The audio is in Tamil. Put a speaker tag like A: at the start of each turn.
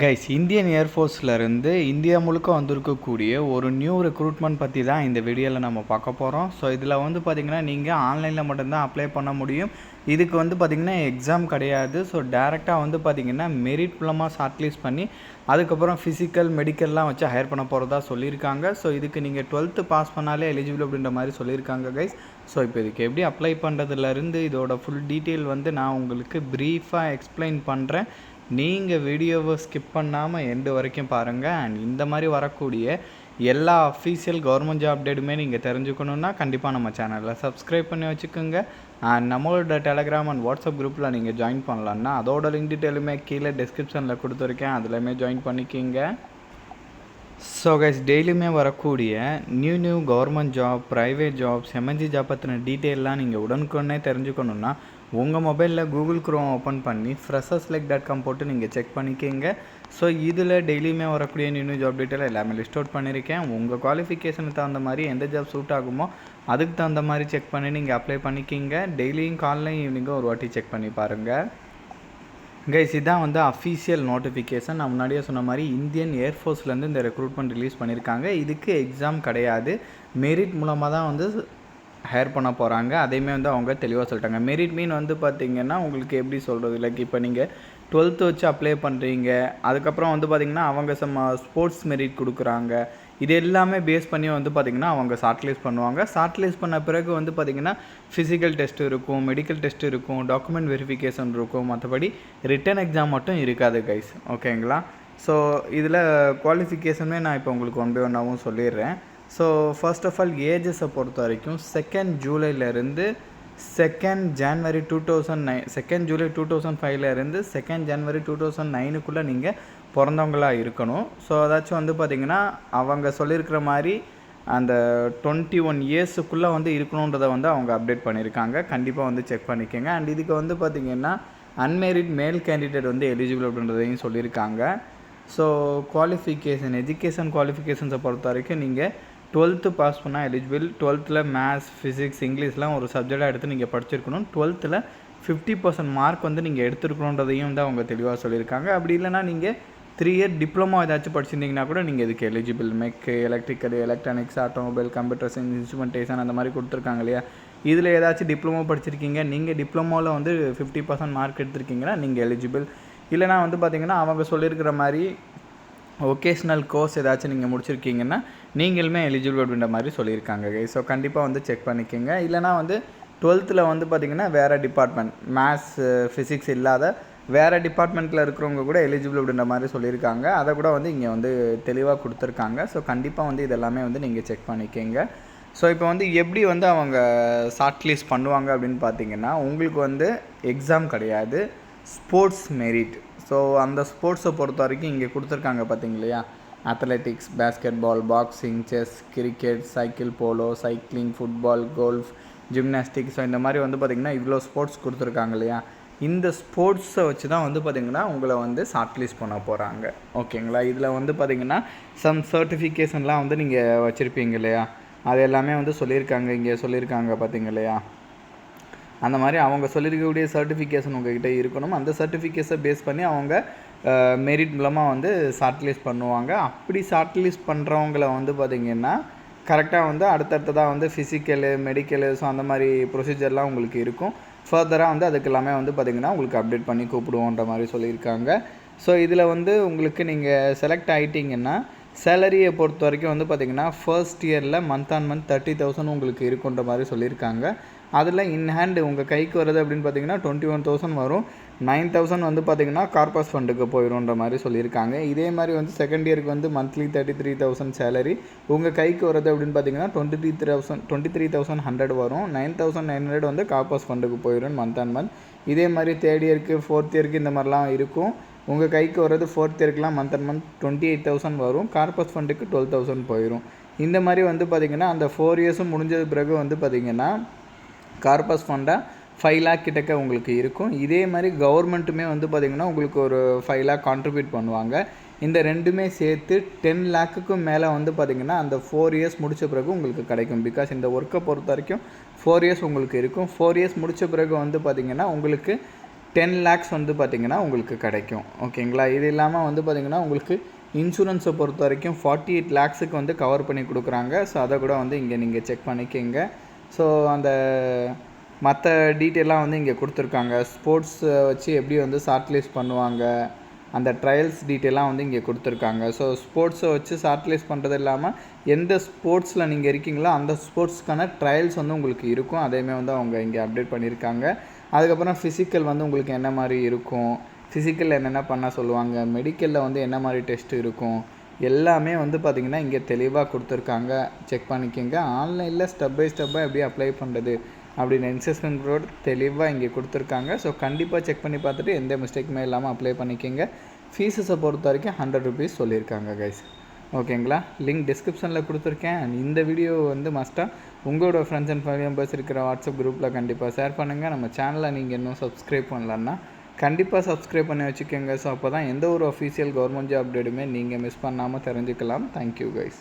A: கைஸ் இந்தியன் ஏர்ஃபோர்ஸ்லேருந்து இந்தியா முழுக்க வந்திருக்கக்கூடிய ஒரு நியூ ரெக்ரூட்மெண்ட் பற்றி தான் இந்த வீடியோவில் நம்ம பார்க்க போகிறோம். ஸோ இதில் வந்து பார்த்திங்கன்னா நீங்கள் ஆன்லைனில் மட்டும்தான் அப்ளை பண்ண முடியும். இதுக்கு வந்து பார்த்திங்கன்னா எக்ஸாம் கிடையாது. ஸோ டேரெக்டாக வந்து பார்த்திங்கன்னா மெரிட் மூலமாக ஷார்ட்லிஸ்ட் பண்ணி அதுக்கப்புறம் ஃபிசிக்கல் மெடிக்கல்லாம் வச்சு ஹையர் பண்ண போகிறதா சொல்லியிருக்காங்க. ஸோ இதுக்கு நீங்கள் 12th பாஸ் பண்ணாலே எலிஜிபிள் அப்படின்ற மாதிரி சொல்லியிருக்காங்க கைஸ். ஸோ இப்போ இதுக்கு எப்படி அப்ளை பண்ணுறதுலேருந்து இதோட ஃபுல் டீட்டெயில் வந்து நான் உங்களுக்கு ப்ரீஃபாக எக்ஸ்பிளைன் பண்ணுறேன். நீங்கள் வீடியோவை ஸ்கிப் பண்ணாமல் எண்டு வரைக்கும் பாருங்கள். அண்ட் இந்த மாதிரி வரக்கூடிய எல்லா அஃபீஷியல் கவர்மெண்ட் ஜாப் அப்டேட்டுமே நீங்கள் தெரிஞ்சுக்கணுன்னா கண்டிப்பாக நம்ம சேனலில் சப்ஸ்கிரைப் பண்ணி வச்சுக்கோங்க. அண்ட் நம்மளோட டெலகிராம் அண்ட் வாட்ஸ்அப் குரூப்பில் நீங்கள் ஜாயின் பண்ணலான்னா அதோட லிங்க் டீட்டெயிலுமே கீழே டிஸ்கிரிப்ஷனில் கொடுத்துருக்கேன், அதுலேயுமே ஜாயின் பண்ணிக்கிங்க. ஸோ கைஸ் டெய்லியுமே வரக்கூடிய new government job, private jobs, MNC job பற்றின டீட்டெயிலெலாம் நீங்கள் உடனுக்குடனே தெரிஞ்சுக்கணுன்னா உங்கள் மொபைலில் கூகுள் க்ரோம் ஓப்பன் பண்ணி freshers.com போட்டு நீங்கள் செக் பண்ணிக்கிங்க. ஸோ இதில் டெய்லியுமே வரக்கூடிய நியூ ஜாப் டீட்டெயில் எல்லாமே லிஸ்ட் அவுட் பண்ணியிருக்கேன். உங்கள் குவாலிஃபிகேஷனுக்கு தகுந்த மாதிரி எந்த ஜாப் சூட் ஆகுமோ அதுக்கு தகுந்த மாதிரி செக் பண்ணி நீங்கள் அப்ளை பண்ணிக்கிங்க. டெய்லியும் காலையும் ஈவினிங்கும் ஒரு வாட்டி செக் பண்ணி பாருங்கள். கைஸ் இதான் வந்து அஃபீஷியல் நோட்டிஃபிகேஷன். நான் முன்னாடியே சொன்ன மாதிரி இந்தியன் ஏர்ஃபோர்ஸ்லேருந்து இந்த ரெக்ரூட்மெண்ட் ரிலீஸ் பண்ணியிருக்காங்க. இதுக்கு எக்ஸாம் கிடையாது, மெரிட் மூலமாக தான் வந்து ஹையர் பண்ண போகிறாங்க. அதையுமே வந்து அவங்க தெளிவாக சொல்லிட்டாங்க. மெரிட் மீன் வந்து பார்த்திங்கன்னா உங்களுக்கு எப்படி சொல்கிறது, லைக் இப்போ நீங்கள் 12th வச்சு அப்ளை பண்ணுறீங்க, அதுக்கப்புறம் வந்து பார்த்திங்கன்னா அவங்க ஸ்போர்ட்ஸ் மெரிட் கொடுக்குறாங்க. இது எல்லாமே பேஸ் பண்ணி வந்து பார்த்திங்கன்னா அவங்க ஷார்ட்லிஸ்ட் பண்ணுவாங்க. ஷார்ட்லிஸ்ட் பண்ண பிறகு வந்து பார்த்திங்கன்னா ஃபிசிக்கல் டெஸ்ட் இருக்கும், மெடிக்கல் டெஸ்ட் இருக்கும், டாக்குமெண்ட் வெரிஃபிகேஷன் இருக்கும். மற்றபடி ரிட்டன் எக்ஸாம் மட்டும் இருக்காது கைஸ், ஓகேங்களா? ஸோ இதில் குவாலிஃபிகேஷனுமே நான் இப்போ உங்களுக்கு ஒன் பை ஒன்னாகவும் சொல்லிடுறேன். ஸோ ஃபர்ஸ்ட் ஆஃப் ஆல் ஏஜஸை பொறுத்த வரைக்கும் 2nd ஜூலைலேருந்து 2nd ஜான்வரி 2009, 2nd ஜூலை 2005லேருந்து 2nd ஜான்வரி 2009க்குள்ளே நீங்கள் பிறந்தவங்களாக இருக்கணும். ஸோ அதாச்சும் வந்து பார்த்திங்கன்னா அவங்க சொல்லியிருக்கிற மாதிரி அந்த 21 இயர்ஸுக்குள்ளே வந்து இருக்கணுன்றதை வந்து அவங்க அப்டேட் பண்ணியிருக்காங்க. கண்டிப்பாக வந்து செக் பண்ணிக்கோங்க. அண்ட் இதுக்கு வந்து பார்த்திங்கன்னா அன்மேரிட் மேல் கேண்டிடேட் வந்து எலிஜிபிள் அப்படின்றதையும் சொல்லியிருக்காங்க. ஸோ குவாலிஃபிகேஷன், எஜுகேஷன் குவாலிஃபிகேஷன்ஸை பொறுத்த வரைக்கும் நீங்கள் 12th பாஸ் பண்ணால் எலிஜிபிள். 12th மேத்ஸ், ஃபிசிக்ஸ், இங்கிலீஷ்லாம் ஒரு சப்ஜெக்டாக எடுத்து நீங்கள் படிச்சிருக்கணும். 12th 50% மார்க் வந்து நீங்கள் எடுத்துருக்கணுன்றதையும் வந்து அவங்க தெளிவாக சொல்லியிருக்காங்க. அப்படி இல்லைனா நீங்கள் 3 இயர் டிப்ளமோ ஏதாச்சும் படிச்சிருந்தீங்கன்னா கூட நீங்கள் இதுக்கு eligible. Electrical, electronics, automobile, computer science, instrumentation அந்த மாதிரி கொடுத்துருக்காங்க இல்லையா. இதில் ஏதாச்சும் டிப்ளமோ படிச்சிருக்கீங்க, நீங்கள் டிப்ளமோவில் வந்து 50% மார்க் எடுத்திருக்கீங்கன்னா நீங்கள் எலிஜிபிள். இல்லைனா வந்து பார்த்திங்கன்னா அவங்க சொல்லியிருக்கிற மாதிரி ஒகேஷ்னல் கோர்ஸ் ஏதாச்சும் நீங்கள் முடிச்சிருக்கீங்கன்னா நீங்களுமே எலிஜிபிள் அப்படின்ற மாதிரி சொல்லியிருக்காங்க. ஸோ கண்டிப்பாக வந்து செக் பண்ணிக்கோங்க. இல்லைனா வந்து 12th வந்து பார்த்திங்கன்னா வேறு டிபார்ட்மெண்ட், மேத்ஸ், ஃபிசிக்ஸ் இல்லாத வேறு டிபார்ட்மெண்ட்டில் இருக்கிறவங்க கூட எலிஜிபிள் அப்படின்ற மாதிரி சொல்லியிருக்காங்க. அதை கூட வந்து இங்கே வந்து தெளிவாக கொடுத்துருக்காங்க. ஸோ கண்டிப்பாக வந்து இதெல்லாமே வந்து நீங்கள் செக் பண்ணிக்கோங்க. ஸோ இப்போ வந்து எப்படி வந்து அவங்க ஷார்ட்லிஸ்ட் பண்ணுவாங்க அப்படின்னு பார்த்தீங்கன்னா உங்களுக்கு வந்து எக்ஸாம் கிடையாது, ஸ்போர்ட்ஸ் மெரிட். ஸோ அந்த ஸ்போர்ட்ஸை பொறுத்த வரைக்கும் இங்கே கொடுத்துருக்காங்க பார்த்தீங்க இல்லையா, athletics, basketball, boxing, chess, cricket, cycle polo, cycling, football, golf, gymnastic. So இந்த மாதிரி வந்து பார்த்திங்கன்னா இவ்வளோ ஸ்போர்ட்ஸ் கொடுத்துருக்காங்க இல்லையா. இந்த ஸ்போர்ட்ஸை வச்சு தான் வந்து பார்த்திங்கன்னா உங்களை வந்து ஷார்ட்லிஸ்ட் பண்ண போகிறாங்க, ஓகேங்களா? இதில் வந்து பார்த்திங்கன்னா சம் சர்டிஃபிகேஷன்லாம் வந்து நீங்கள் வச்சுருப்பீங்க இல்லையா, அது எல்லாமே வந்து சொல்லியிருக்காங்க, இங்கே சொல்லியிருக்காங்க பார்த்தீங்க இல்லையா. அந்த மாதிரி அவங்க சொல்லியிருக்கக்கூடிய சர்டிஃபிகேஷன் உங்கள்கிட்ட இருக்கணும். அந்த சர்டிஃபிகேட்ஸை பேஸ் பண்ணி அவங்க மெரிட் மூலமாக வந்து ஷார்ட்லிஸ்ட் பண்ணுவாங்க. அப்படி ஷார்ட்லிஸ்ட் பண்ணுறவங்கள வந்து பார்த்திங்கன்னா கரெக்டாக வந்து அடுத்தடுத்ததாக வந்து ஃபிசிக்கலு, மெடிக்கலு, ஸோ அந்த மாதிரி ப்ரொசீஜர்லாம் உங்களுக்கு இருக்கும். ஃபர்தராக வந்து அதுக்கு எல்லாமே வந்து பார்த்திங்கன்னா உங்களுக்கு அப்டேட் பண்ணி கூப்பிடுவோன்ற மாதிரி சொல்லியிருக்காங்க. ஸோ இதில் வந்து உங்களுக்கு நீங்கள் செலக்ட் ஆகிட்டிங்கன்னா சேலரியை பொறுத்த வரைக்கும் வந்து பார்த்திங்கன்னா ஃபர்ஸ்ட் இயரில் மந்த் ஆன் மந்த் 30,000 உங்களுக்கு இருக்குன்ற மாதிரி சொல்லியிருக்காங்க. அதில் இன்ஹேண்டு உங்கள் கைக்கு வருது அப்படின்னு பார்த்திங்கன்னா 21,000 வரும். 9,000 வந்து பார்த்திங்கன்னா கார்பஸ் ஃபண்டுக்கு போயிடும்ன்ற மாதிரி சொல்லியிருக்காங்க. இதே மாதிரி வந்து செகண்ட் இயருக்கு வந்து மந்த்லி 33,000 சேலரி. உங்கள் கைக்கு வருது அப்படின்னு பார்த்திங்கன்னா 23,100 வரும். 9,900 வந்து கார்பஸ் ஃபண்டுக்கு போயிடும் மந்த் ஆன் மந்த். இதே மாதிரி தேர்ட் இயருக்கு, ஃபோர்த் இயருக்கு இந்த மாதிரிலாம் இருக்கும். உங்கள் கைக்கு வர்றது ஃபோர்த் இயர்க்குலாம் மந்த் அண்ட் மந்த் 28,000 வரும். கார்பஸ் ஃபண்டுக்கு 12,000 போயிடும். இந்த மாதிரி வந்து பார்த்திங்கன்னா அந்த 4 இயர்ஸும் முடிஞ்சது பிறகு வந்து பார்த்திங்கன்னா கார்பஸ் ஃபண்டாக 5 lakh கிட்டக்க உங்களுக்கு இருக்கும். இதே மாதிரி கவர்மெண்ட்டுமே வந்து பார்த்திங்கன்னா உங்களுக்கு ஒரு 5 lakh கான்ட்ரிபியூட் பண்ணுவாங்க. இந்த ரெண்டுமே சேர்த்து 10 lakhக்கு மேலே வந்து பார்த்திங்கன்னா அந்த 4 இயர்ஸ் முடித்த பிறகு உங்களுக்கு கிடைக்கும். பிகாஸ் இந்த ஒர்க்கை பொறுத்த வரைக்கும் 4 இயர்ஸ் உங்களுக்கு இருக்கும். 4 இயர்ஸ் முடித்த பிறகு வந்து பார்த்திங்கன்னா உங்களுக்கு 10 lakhs வந்து பார்த்திங்கன்னா உங்களுக்கு கிடைக்கும். ஓகேங்களா. இது இல்லாமல் வந்து பார்த்திங்கன்னா உங்களுக்கு இன்சூரன்ஸை பொறுத்த வரைக்கும் 48 lakhsக்கு வந்து கவர் பண்ணி கொடுக்குறாங்க. ஸோ அதை கூட வந்து இங்கே நீங்கள் செக் பண்ணிக்கங்க. ஸோ அந்த மற்ற டீட்டெயிலாம் வந்து இங்கே கொடுத்துருக்காங்க. ஸ்போர்ட்ஸை வச்சு எப்படி வந்து ஷார்ட் லிஸ்ட் பண்ணுவாங்க, அந்த ட்ரையல்ஸ் டீட்டெயிலாம் வந்து இங்கே கொடுத்துருக்காங்க. ஸோ ஸ்போர்ட்ஸை வச்சு ஷார்ட் லிஸ்ட் பண்ணுறது இல்லாமல் எந்த ஸ்போர்ட்ஸில் நீங்கள் இருக்கீங்களோ அந்த ஸ்போர்ட்ஸ்க்கான ட்ரையல்ஸ் வந்து உங்களுக்கு இருக்கும். அதையுமே வந்து அவங்க இங்கே அப்டேட் பண்ணியிருக்காங்க. அதுக்கப்புறம் ஃபிசிக்கல் வந்து உங்களுக்கு என்ன மாதிரி இருக்கும், ஃபிசிக்கல் என்னென்ன பண்ண சொல்லுவாங்க, மெடிக்கலில் வந்து என்ன மாதிரி டெஸ்ட் இருக்கும், எல்லாமே வந்து பார்த்திங்கன்னா இங்கே தெளிவாக கொடுத்துருக்காங்க. செக் பண்ணிக்கோங்க. ஆன்லைனில் ஸ்டெப் பை ஸ்டெப்பாக எப்படி அப்ளை பண்ணுறது அப்படின்னு இன்ஸ்ட்ரக்ஷன் கூட தெளிவாக இங்கே கொடுத்துருக்காங்க. ஸோ கண்டிப்பாக செக் பண்ணி பார்த்துட்டு எந்த மிஸ்டேக்குமே இல்லாமல் அப்ளை பண்ணிக்கோங்க. ஃபீஸஸை பொறுத்த வரைக்கும் 100 rupees சொல்லியிருக்காங்க கைஸ். ஓகேங்களா. லிங்க் டிஸ்கிரிப்ஷனில் கொடுத்துருக்கேன். இந்த வீடியோ வந்து மஸ்ட்டாக உங்களோட ஃப்ரெண்ட்ஸ் அண்ட் ஃபேமிலி மெம்பர்ஸ் இருக்கிற வாட்ஸ்அப் குரூப்பில் கண்டிப்பாக ஷேர் பண்ணுங்கள். நம்ம சேனலை நீங்கள் இன்னும் சப்ஸ்கிரைப் பண்ணலன்னா கண்டிப்பாக சப்ஸ்கிரைப் பண்ணி வச்சுக்கோங்க. ஸோ அப்போ தான் எந்த ஒரு அஃபீஷியல் கவர்மெண்ட் ஜாப் அப்டேட்டுமே நீங்கள் மிஸ் பண்ணாமல் தெரிஞ்சுக்கலாம். Thank you guys.